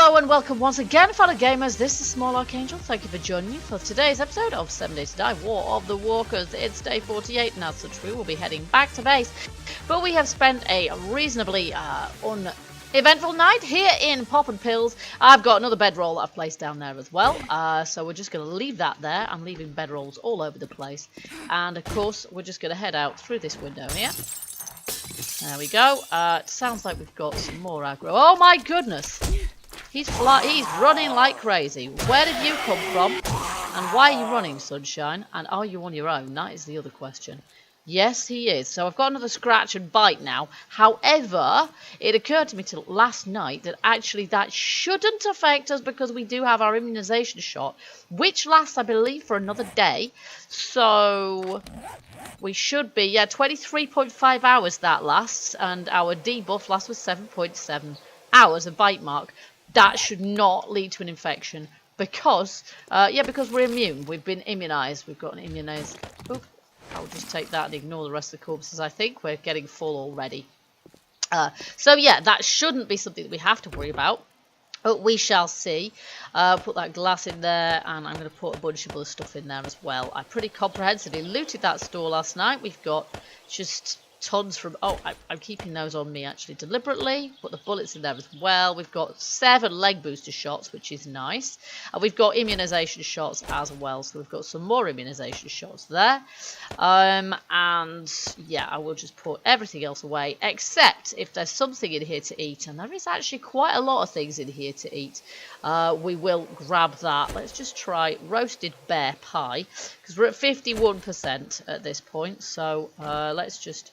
Hello and welcome once again, fellow gamers. This is Small Archangel. Thank you for joining me for today's episode of 7 Days to Die War of the Walkers. It's day 48 and as such we will be heading back to base. But we have spent a reasonably uneventful night here in Pop and Pills. I've got another bedroll that I've placed down there as well. So we're just going to leave that there. I'm leaving bedrolls all over the place. And of course we're just going to head out through this window here. There we go. It sounds like we've got some more aggro. Oh my goodness! He's running like crazy. Where did you come from? And why are you running, Sunshine? And are you on your own? That is the other question. Yes, he is. So I've got another scratch and bite now. However, it occurred to me last night that actually that shouldn't affect us because we do have our immunization shot, which lasts, I believe, for another day. So we should be, 23.5 hours that lasts, and our debuff lasts with 7.7 hours, a bite mark. That should not lead to an infection because, because we're immune. We've been immunized. We've got an immunized. Oop, I'll just take that and ignore the rest of the corpses. I think we're getting full already. So yeah, that shouldn't be something that we have to worry about. But we shall see. Put that glass in there, and I'm going to put a bunch of other stuff in there as well. I pretty comprehensively looted that store last night. We've got just tons from... Oh, I'm keeping those on me actually deliberately. Put the bullets in there as well. We've got 7 leg booster shots, which is nice. And we've got immunization shots as well. So we've got some more immunization shots there. And yeah, I will just put everything else away, except if there's something in here to eat. And there is actually quite a lot of things in here to eat. We will grab that. Let's just try roasted bear pie, because we're at 51% at this point. So let's just...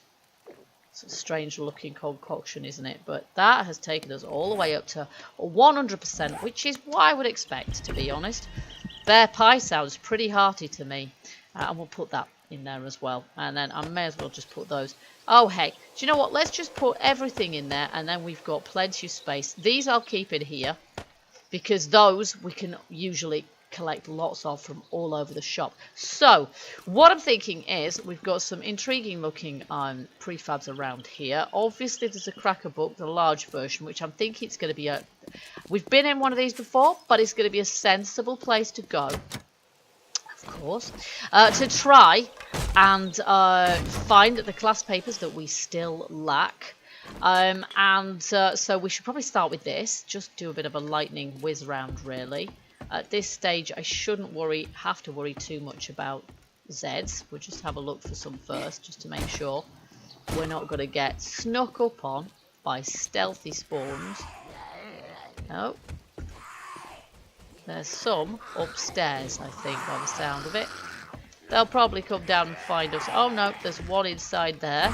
It's a strange looking concoction, isn't it? But that has taken us all the way up to 100%, which is what I would expect, to be honest. Bear pie sounds pretty hearty to me. And we'll put that in there as well. And then I may as well just put those. Oh, hey, do you know what? Let's just put everything in there, and then we've got plenty of space. These I'll keep in here, because those we can usually collect lots of from all over the shop. So what I'm thinking is we've got some intriguing looking prefabs around here. Obviously there's a cracker book, the large version, which I'm thinking it's going to be a... We've been in one of these before, but it's going to be a sensible place to go, of course, to try and find the class papers that we still lack. So we should probably start with this, just do a bit of a lightning whiz round really. At this stage, I shouldn't have to worry too much about Zeds. We'll just have a look for some first, just to make sure we're not going to get snuck up on by stealthy spawns. No. There's some upstairs, I think, by the sound of it. They'll probably come down and find us. Oh no, there's one inside there.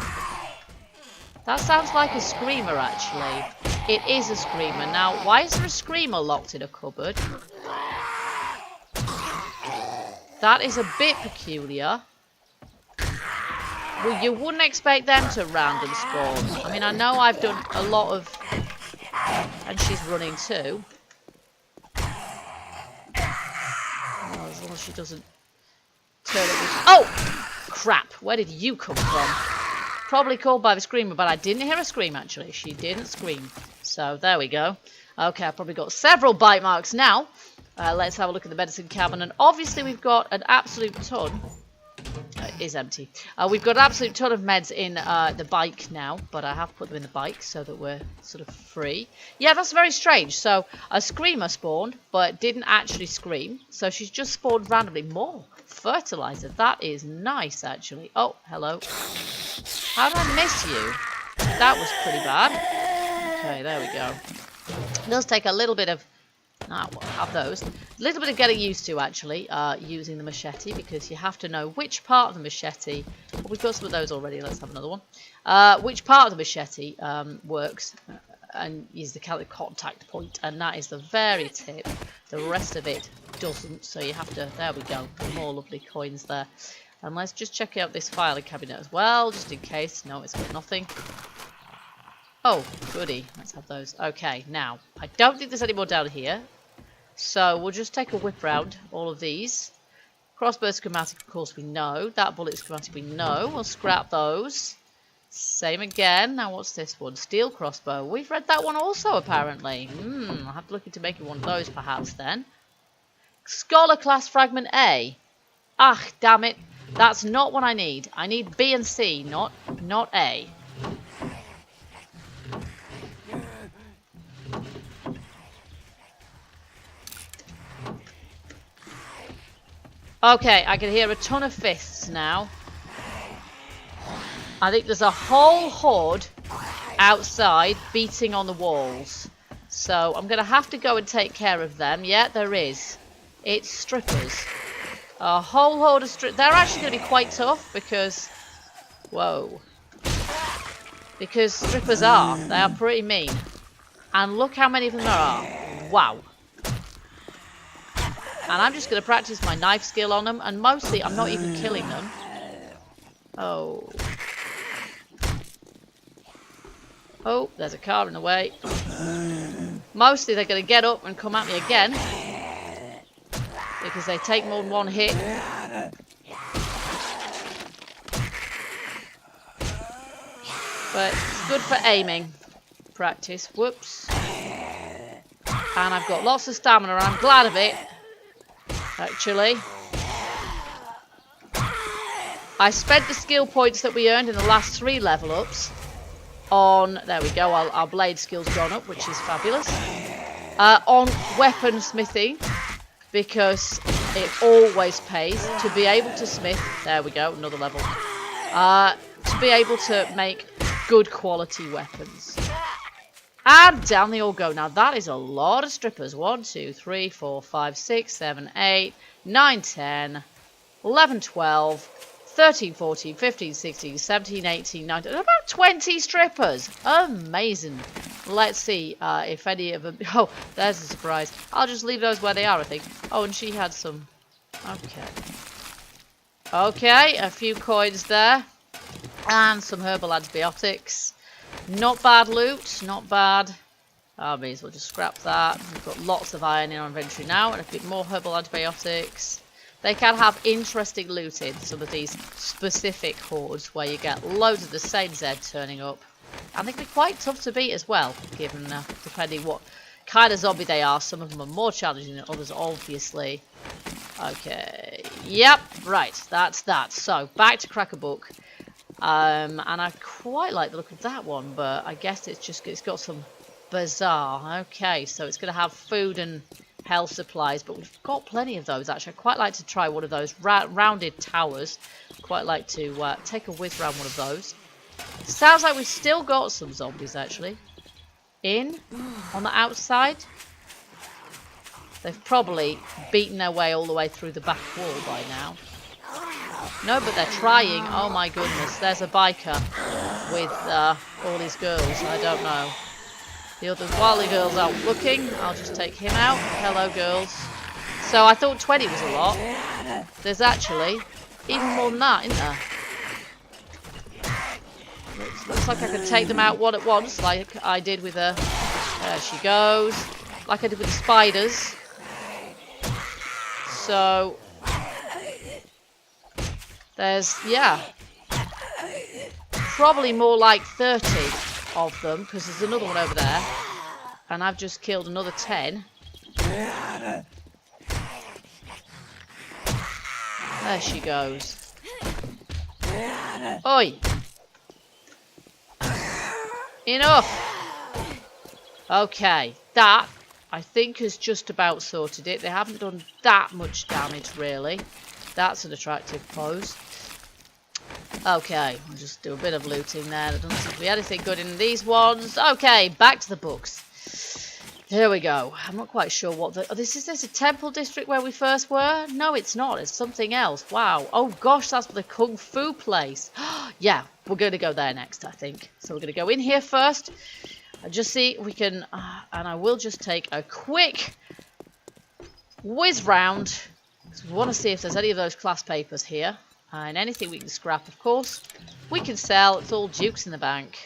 That sounds like a screamer, actually. It is a screamer. Now, why is there a screamer locked in a cupboard? That is a bit peculiar. Well, you wouldn't expect them to random spawn. I mean, I know I've done a lot of... And she's running too. Oh, as long as she doesn't turn it... Oh! Crap! Where did you come from? Probably called by the screamer, but I didn't hear a scream, actually. She didn't scream. So, there we go. Okay, I've probably got several bite marks now. Let's have a look at the medicine cabinet. Obviously, we've got an absolute ton. It is empty. We've got an absolute ton of meds in the bike now, but I have put them in the bike so that we're sort of free. Yeah, that's very strange. So, a screamer spawned, but didn't actually scream. So, she's just spawned randomly. More fertilizer. That is nice, actually. Oh, hello. How did I miss you? That was pretty bad. Okay, there we go. It does take a little bit of... we'll have those. A little bit of getting used to, actually, using the machete, because you have to know which part of the machete... Well, we've got some of those already, let's have another one. Which part of the machete works and is the contact point, and that is the very tip. The rest of it doesn't, so you have to... There we go, more lovely coins there. And let's just check out this filing cabinet as well, just in case. No, it's got nothing. Oh, goody. Let's have those. Okay, now, I don't think there's any more down here. So we'll just take a whip round all of these. Crossbow schematic, of course, we know. That bullet schematic, we know. We'll scrap those. Same again. Now what's this one? Steel crossbow. We've read that one also, apparently. I'll have to look into making one of those, perhaps, then. Scholar class fragment A. Ah, damn it. That's not what I need. I need B and C, not A. Okay, I can hear a ton of fists now. I think there's a whole horde outside beating on the walls. So I'm going to have to go and take care of them. Yeah, there is. It's strippers. A whole horde of strippers. They're actually going to be quite tough because... Whoa. Because strippers are. They are pretty mean. And look how many of them there are. Wow. And I'm just going to practice my knife skill on them. And mostly, I'm not even killing them. Oh. Oh, there's a car in the way. Mostly, they're going to get up and come at me again. Because they take more than one hit. But it's good for aiming. Practice. Whoops. And I've got lots of stamina. I'm glad of it. Actually. I spent the skill points that we earned in the last 3 level ups on... There we go. Our blade skill's gone up, which is fabulous. On weapon smithing. Because it always pays to be able to smith. There we go. Another level. To be able to make good quality weapons. And down they all go. Now that is a lot of strippers. 1, 2, 3, 4, 5, 6, 7, 8, 9, 10, 11, 12, 13, 14, 15, 16, 17, 18, 19. About 20 strippers. Amazing. Let's see if any of them... Oh, there's a surprise. I'll just leave those where they are, I think. Oh, and she had some... Okay. Okay, a few coins there. And some herbal antibiotics. Not bad loot, not bad. I may as well just scrap that. We've got lots of iron in our inventory now, and a bit more herbal antibiotics. They can have interesting loot in some of these specific hordes, where you get loads of the same Z turning up. And they can be quite tough to beat as well, given depending what kind of zombie they are. Some of them are more challenging than others, obviously. Okay, yep, right, that's that. So, back to crack a book. And I quite like the look of that one, but I guess it's got some bizarre. Okay, so it's going to have food and health supplies, but we've got plenty of those actually. I'd quite like to try one of those rounded towers. Quite like to take a whiz round one of those. Sounds like we've still got some zombies actually on the outside. They've probably beaten their way all the way through the back wall by now. No, but they're trying. Oh my goodness, there's a biker with all his girls. I don't know. The others, while the girls out looking, I'll just take him out. Hello, girls. So I thought 20 was a lot. There's actually even more than that, isn't there? Looks like I can take them out one at once, like I did with her. There she goes. Like I did with the spiders. So... There's, yeah, probably more like 30 of them, because there's another one over there. And I've just killed another 10. There she goes. Oi! Enough! Okay, that, I think, has just about sorted it. They haven't done that much damage, really. That's an attractive pose. Okay, we'll just do a bit of looting there. There doesn't seem to be anything good in these ones. Okay, back to the books. Here we go. I'm not quite sure what the... Oh, is this a temple district where we first were? No, it's not. It's something else. Wow. Oh, gosh, that's the Kung Fu place. Yeah, we're going to go there next, I think. So we're going to go in here first. And just see if we can... and I will just take a quick whiz round. Because we want to see if there's any of those class papers here. And anything we can scrap, of course, we can sell. It's all dukes in the bank.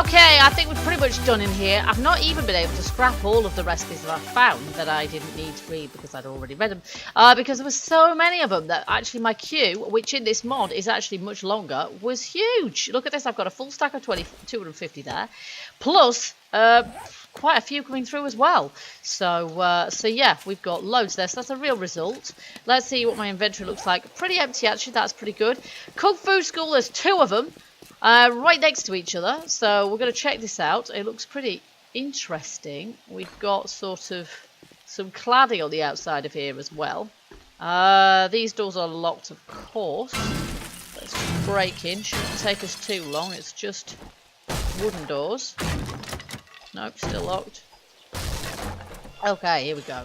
Okay, I think we're pretty much done in here. I've not even been able to scrap all of the recipes that I found that I didn't need to read because I'd already read them. Because there were so many of them that actually my queue, which in this mod is actually much longer, was huge. Look at this, I've got a full stack of 250 there. Plus, quite a few coming through as well. So yeah, we've got loads there. So that's a real result. Let's see what my inventory looks like. Pretty empty, actually. That's pretty good. Kung Fu School, there's 2 of them. Right next to each other, so we're going to check this out. It looks pretty interesting. We've got sort of some cladding on the outside of here as well. These doors are locked, of course. Let's break in. Shouldn't take us too long. It's just wooden doors. Nope, still locked. Okay, here we go.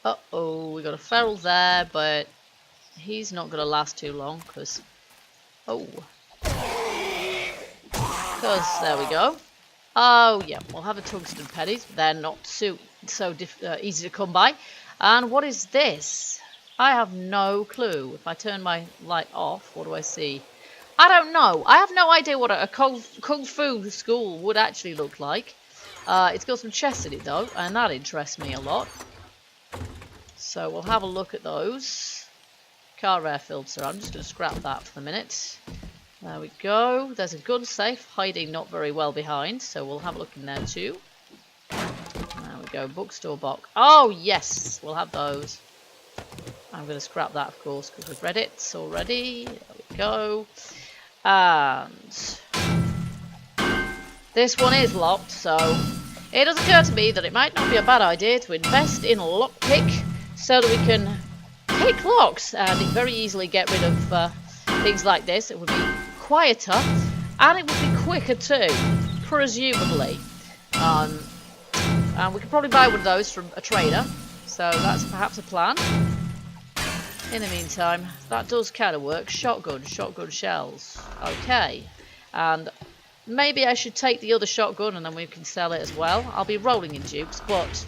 Uh-oh, we got a feral there, but he's not going to last too long because... Oh... there we go. Oh, yeah, we'll have a tungsten pennies. They're not so easy to come by. And what is this? I have no clue. If I turn my light off, what do I see? I don't know. I have no idea what a Kung Fu school would actually look like. It's got some chests in it, though, and that interests me a lot. So we'll have a look at those. Car air filter. I'm just going to scrap that for the minute. There we go. There's a gun safe hiding not very well behind, so we'll have a look in there too. There we go. Bookstore box. Oh, yes. We'll have those. I'm going to scrap that, of course, because we've read it already. There we go. And this one is locked, so it does occur to me that it might not be a bad idea to invest in a lockpick so that we can pick locks and very easily get rid of things like this. It would be quieter and it would be quicker too, presumably. And we could probably buy one of those from a trader, so that's perhaps a plan. In the meantime, that does kind of work. Shotgun shells. Okay, and maybe I should take the other shotgun and then we can sell it as well. I'll be rolling in dukes, but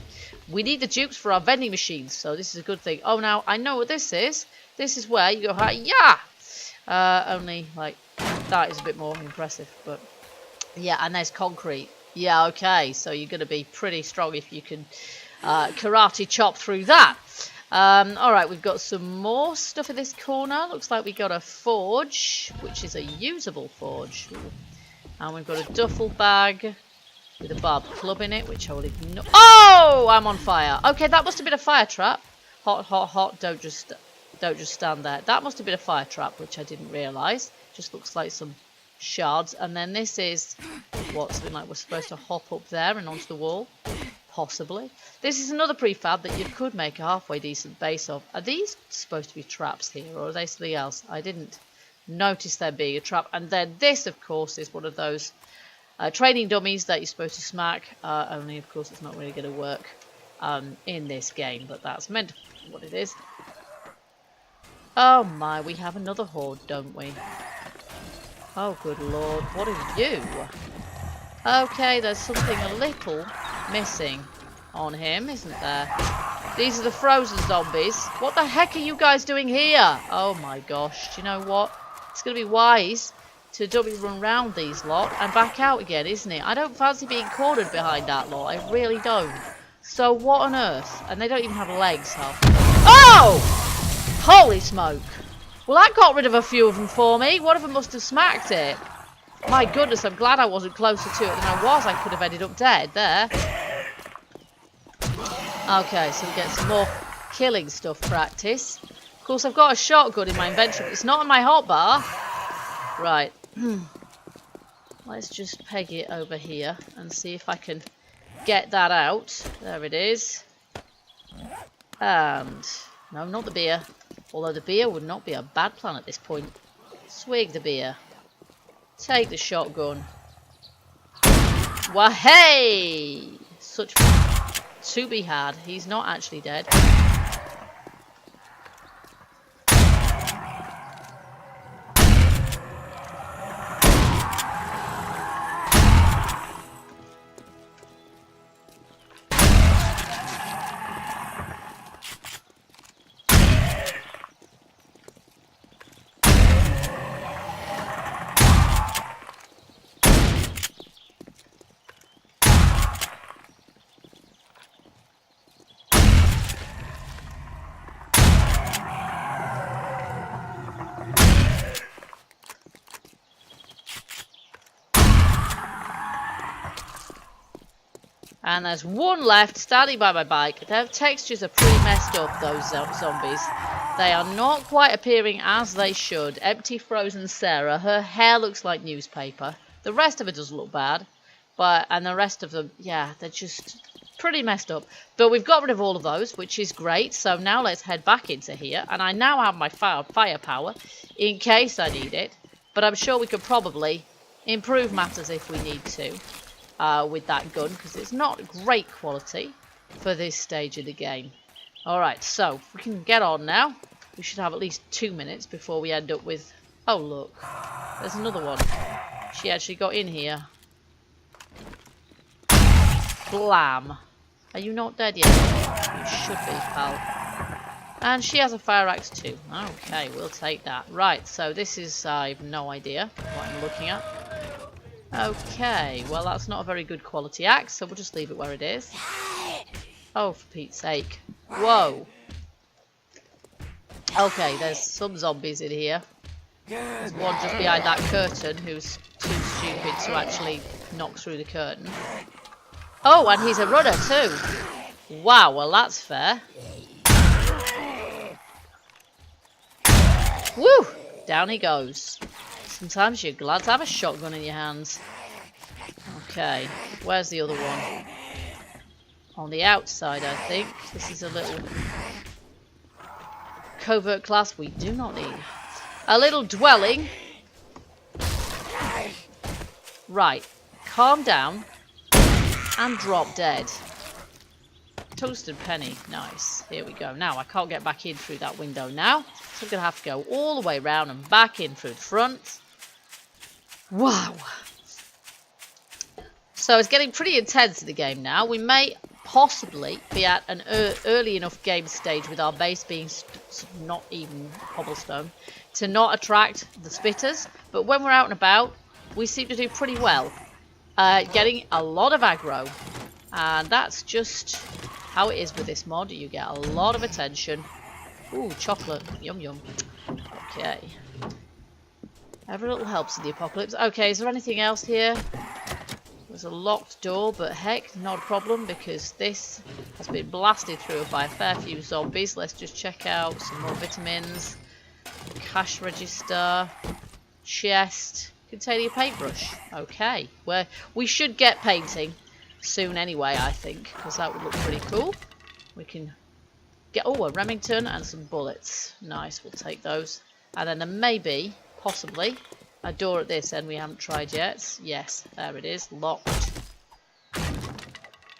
we need the dukes for our vending machines, so this is a good thing. Oh, now I know what this is. This is where you go, yeah. Only like that is a bit more impressive, but yeah, and there's concrete. Yeah, okay, so you're going to be pretty strong if you can karate chop through that. Alright, we've got some more stuff in this corner. Looks like we got a forge, which is a usable forge. And we've got a duffel bag with a barbed club in it, which I will ignore. Oh, I'm on fire. Okay, that must have been a fire trap. Hot, hot, hot. Don't just stand there. That must have been a fire trap, which I didn't realise. Just looks like some shards. And then this is what, something like we're supposed to hop up there and onto the wall. Possibly. This is another prefab that you could make a halfway decent base of. Are these supposed to be traps here, or are they something else? I didn't notice there being a trap. And then this, of course, is one of those training dummies that you're supposed to smack. Only, of course, it's not really going to work in this game, but that's meant what it is. Oh my, we have another horde, don't we? Oh, good lord, what are you? Okay, there's something a little missing on him, isn't there? These are the frozen zombies. What the heck are you guys doing here? Oh my gosh, do you know what? It's going to be wise to dummy run round these lot and back out again, isn't it? I don't fancy being cornered behind that lot, I really don't. So what on earth? And they don't even have legs, half. Oh! Holy smoke. Well, that got rid of a few of them for me. One of them must have smacked it. My goodness, I'm glad I wasn't closer to it than I was. I could have ended up dead there. Okay, so we get some more killing stuff practice. Of course, I've got a shotgun in my inventory, but it's not on my hotbar. Right. Let's just peg it over here and see if I can get that out. There it is. And... no, not the beer. Although the beer would not be a bad plan at this point. Swig the beer. Take the shotgun. Wah-hey! Such fun to be had. He's not actually dead. And there's one left standing by my bike. Their textures are pretty messed up, those zombies. They are not quite appearing as they should. Empty frozen Sarah. Her hair looks like newspaper. The rest of it doesn't look bad. And the rest of them, yeah, they're just pretty messed up. But we've got rid of all of those, which is great. So now let's head back into here. And I now have my firepower in case I need it. But I'm sure we could probably improve matters if we need to. With that gun, because it's not great quality for this stage of the game. Alright, so we can get on now. We should have at least 2 minutes before we end up with... Oh, look. There's another one. She actually got in here. Blam. Are you not dead yet? You should be, pal. And she has a fire axe too. Okay, we'll take that. Right, so this is... I have no idea what I'm looking at. Okay, well that's not a very good quality axe, so we'll just leave it where it is. Oh, for Pete's sake. Whoa. Okay, there's some zombies in here. There's one just behind that curtain who's too stupid to actually knock through the curtain. Oh, and he's a runner too. Wow, well that's fair. Woo! Down he goes. Sometimes you're glad to have a shotgun in your hands. Okay, where's the other one? On the outside, I think. This is a little covert class we do not need. A little dwelling. Right, calm down and drop dead. Toasted penny, nice. Here we go. Now, I can't get back in through that window now. So I'm going to have to go all the way around and back in through the front. Wow. So it's getting pretty intense in the game now. We may possibly be at an early enough game stage with our base being not even cobblestone to not attract the spitters. But when we're out and about, we seem to do pretty well. Getting a lot of aggro. And that's just how it is with this mod. You get a lot of attention. Ooh, chocolate. Yum, yum. Okay. Every little helps in the apocalypse. Okay, is there anything else here? There's a locked door, but heck, not a problem because this has been blasted through by a fair few zombies. Let's just check out some more vitamins. Cash register. Chest. Containing a paintbrush. Okay. We should get painting soon anyway, I think, because that would look pretty cool. We can get... Oh, a Remington and some bullets. Nice, we'll take those. And then there may be... Possibly. A door at this end we haven't tried yet. Yes, there it is. Locked.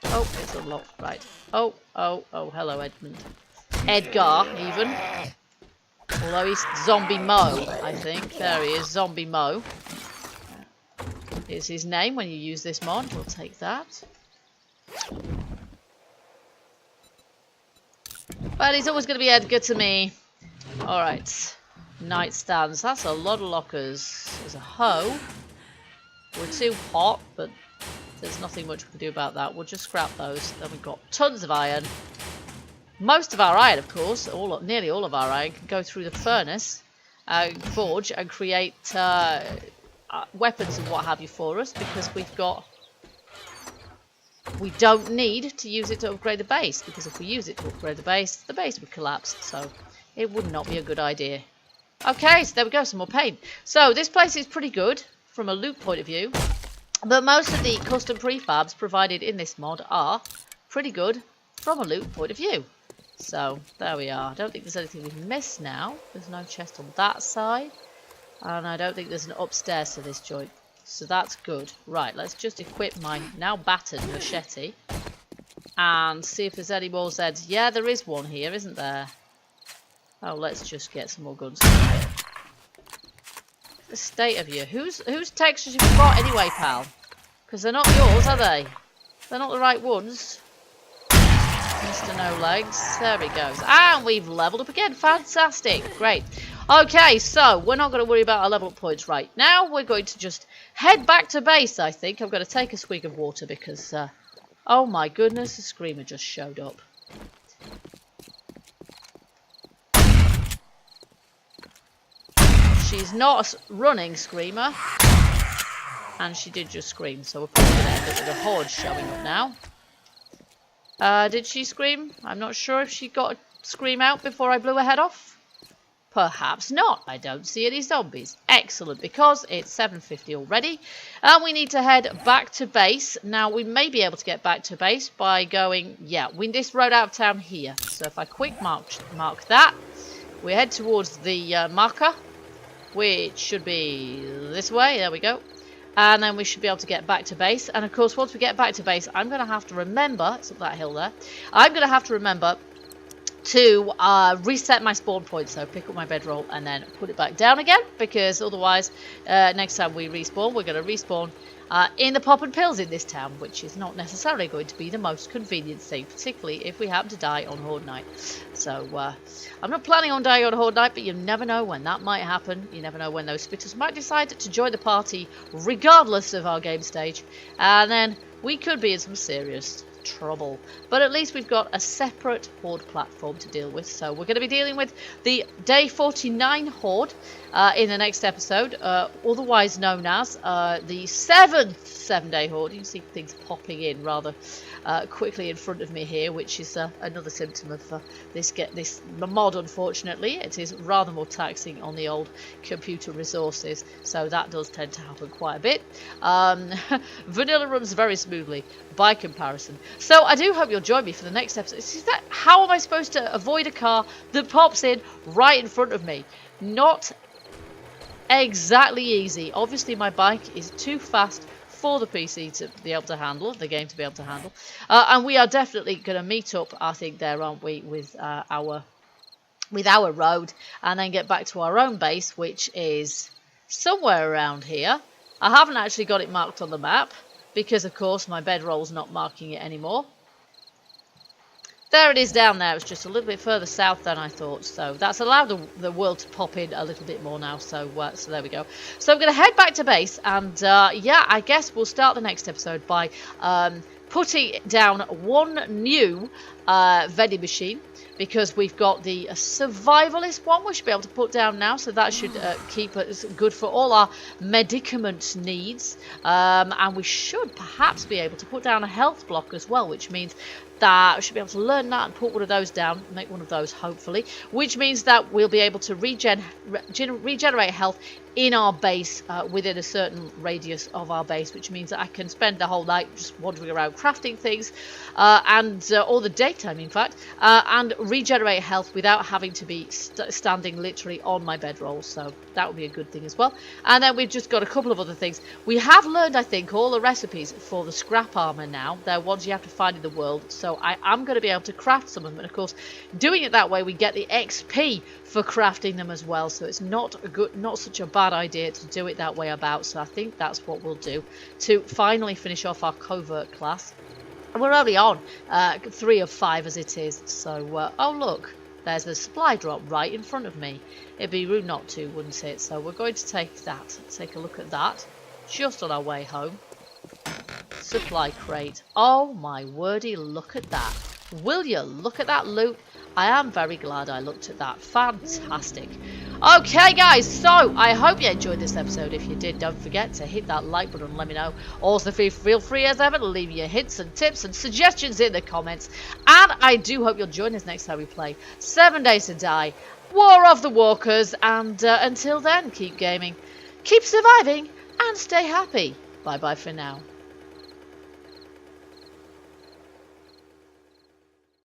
Oh, it's unlocked. Right. Oh, hello, Edmund. Edgar, even. Although he's Zombie Mo, I think. There he is, Zombie Mo. Is his name when you use this mod. We'll take that. But he's always going to be Edgar to me. Alright. Nightstands. That's a lot of lockers. There's a hoe. We're too hot, but there's nothing much we can do about that. We'll just scrap those. Then we've got tons of iron. Most of our iron, of course, nearly all of our iron, can go through the furnace, forge, and create weapons and what have you for us, because we don't need to use it to upgrade the base, because if we use it to upgrade the base would collapse, so it would not be a good idea. Okay, so there we go, some more paint. So this place is pretty good from a loot point of view, but most of the custom prefabs provided in this mod are pretty good from a loot point of view. So there we are. I don't think there's anything we've missed now. There's no chest on that side, and I don't think there's an upstairs to this joint. So that's good. Right, let's just equip my now battered machete and see if there's any more Zeds. Yeah, there is one here, isn't there? Oh, let's just get some more guns. The state of you. Whose textures have you got anyway, pal? Because they're not yours, are they? They're not the right ones. Mr. No Legs. There he goes. And we've leveled up again. Fantastic. Great. Okay, so we're not going to worry about our level up points right now. We're going to just head back to base, I think. I'm going to take a swig of water because, oh my goodness, the screamer just showed up. She's not a running screamer. And she did just scream, so we're probably going to end up with a horde showing up now. Did she scream? I'm not sure if she got a scream out before I blew her head off. Perhaps not. I don't see any zombies. Excellent, because it's 7:50 already. And we need to head back to base. Now, we may be able to get back to base by going... Yeah, this road out of town here. So if I quick mark that, we head towards the marker, which should be this way. There we go. And then we should be able to get back to base. And, of course, once we get back to base, I'm going to have to remember... It's up that hill there. I'm going to have to remember... to reset my spawn point, so pick up my bedroll and then put it back down again, because otherwise next time we respawn, we're going to respawn in the pop and pills in this town, which is not necessarily going to be the most convenient thing, particularly if we happen to die on Horde Night. So I'm not planning on dying on Horde Night, but you never know when that might happen. You never know when those spitters might decide to join the party regardless of our game stage, and then we could be in some serious trouble. But at least we've got a separate Horde platform to deal with. So we're going to be dealing with the Day 49 Horde in the next episode, otherwise known as the 7th 7-day Horde. You can see things popping in rather quickly in front of me here, which is another symptom of this mod. Unfortunately, it is rather more taxing on the old computer resources, so that does tend to happen quite a bit. Vanilla runs very smoothly by comparison. So I do hope you'll join me for the next episode. How am I supposed to avoid a car that pops in right in front of me? Not exactly easy. Obviously my bike is too fast for the PC to be able to handle, the game to be able to handle. And we are definitely going to meet up, I think, there, aren't we, with our road, and then get back to our own base, which is somewhere around here. I haven't actually got it marked on the map, because, of course, my bedroll's not marking it anymore. There it is down there. It's just a little bit further south than I thought. So that's allowed the world to pop in a little bit more now. So there we go. So I'm going to head back to base. And, yeah, I guess we'll start the next episode by putting down one new vending machine, because we've got the survivalist one we should be able to put down now, so that should keep us good for all our medicament needs, and we should perhaps be able to put down a health block as well, which means that we should be able to learn that and put one of those down, make one of those hopefully, which means that we'll be able to regenerate health in our base within a certain radius of our base, which means that I can spend the whole night just wandering around crafting things or the daytime in fact, and regenerate health without having to be standing literally on my bedroll. So that would be a good thing as well. And then we've just got a couple of other things. We have learned, I think, all the recipes for the scrap armor now. They're ones you have to find in the world, so I am going to be able to craft some of them, and of course doing it that way we get the XP for crafting them as well, so it's not such a bad idea to do it that way about. So I think that's what we'll do to finally finish off our covert class. And we're only on 3 of 5 as it is, so oh look, there's the supply drop right in front of me. It'd be rude not to, wouldn't it? So we're going to take a look at that just on our way home. Supply crate. Oh my wordy, look at that. Will you look at that loot? I am very glad I looked at that. Fantastic. Okay, guys, so I hope you enjoyed this episode. If you did, don't forget to hit that like button and let me know. Also, feel free as ever to leave your hints and tips and suggestions in the comments. And I do hope you'll join us next time we play 7 Days to Die, War of the Walkers. And until then, keep gaming, keep surviving, and stay happy. Bye-bye for now.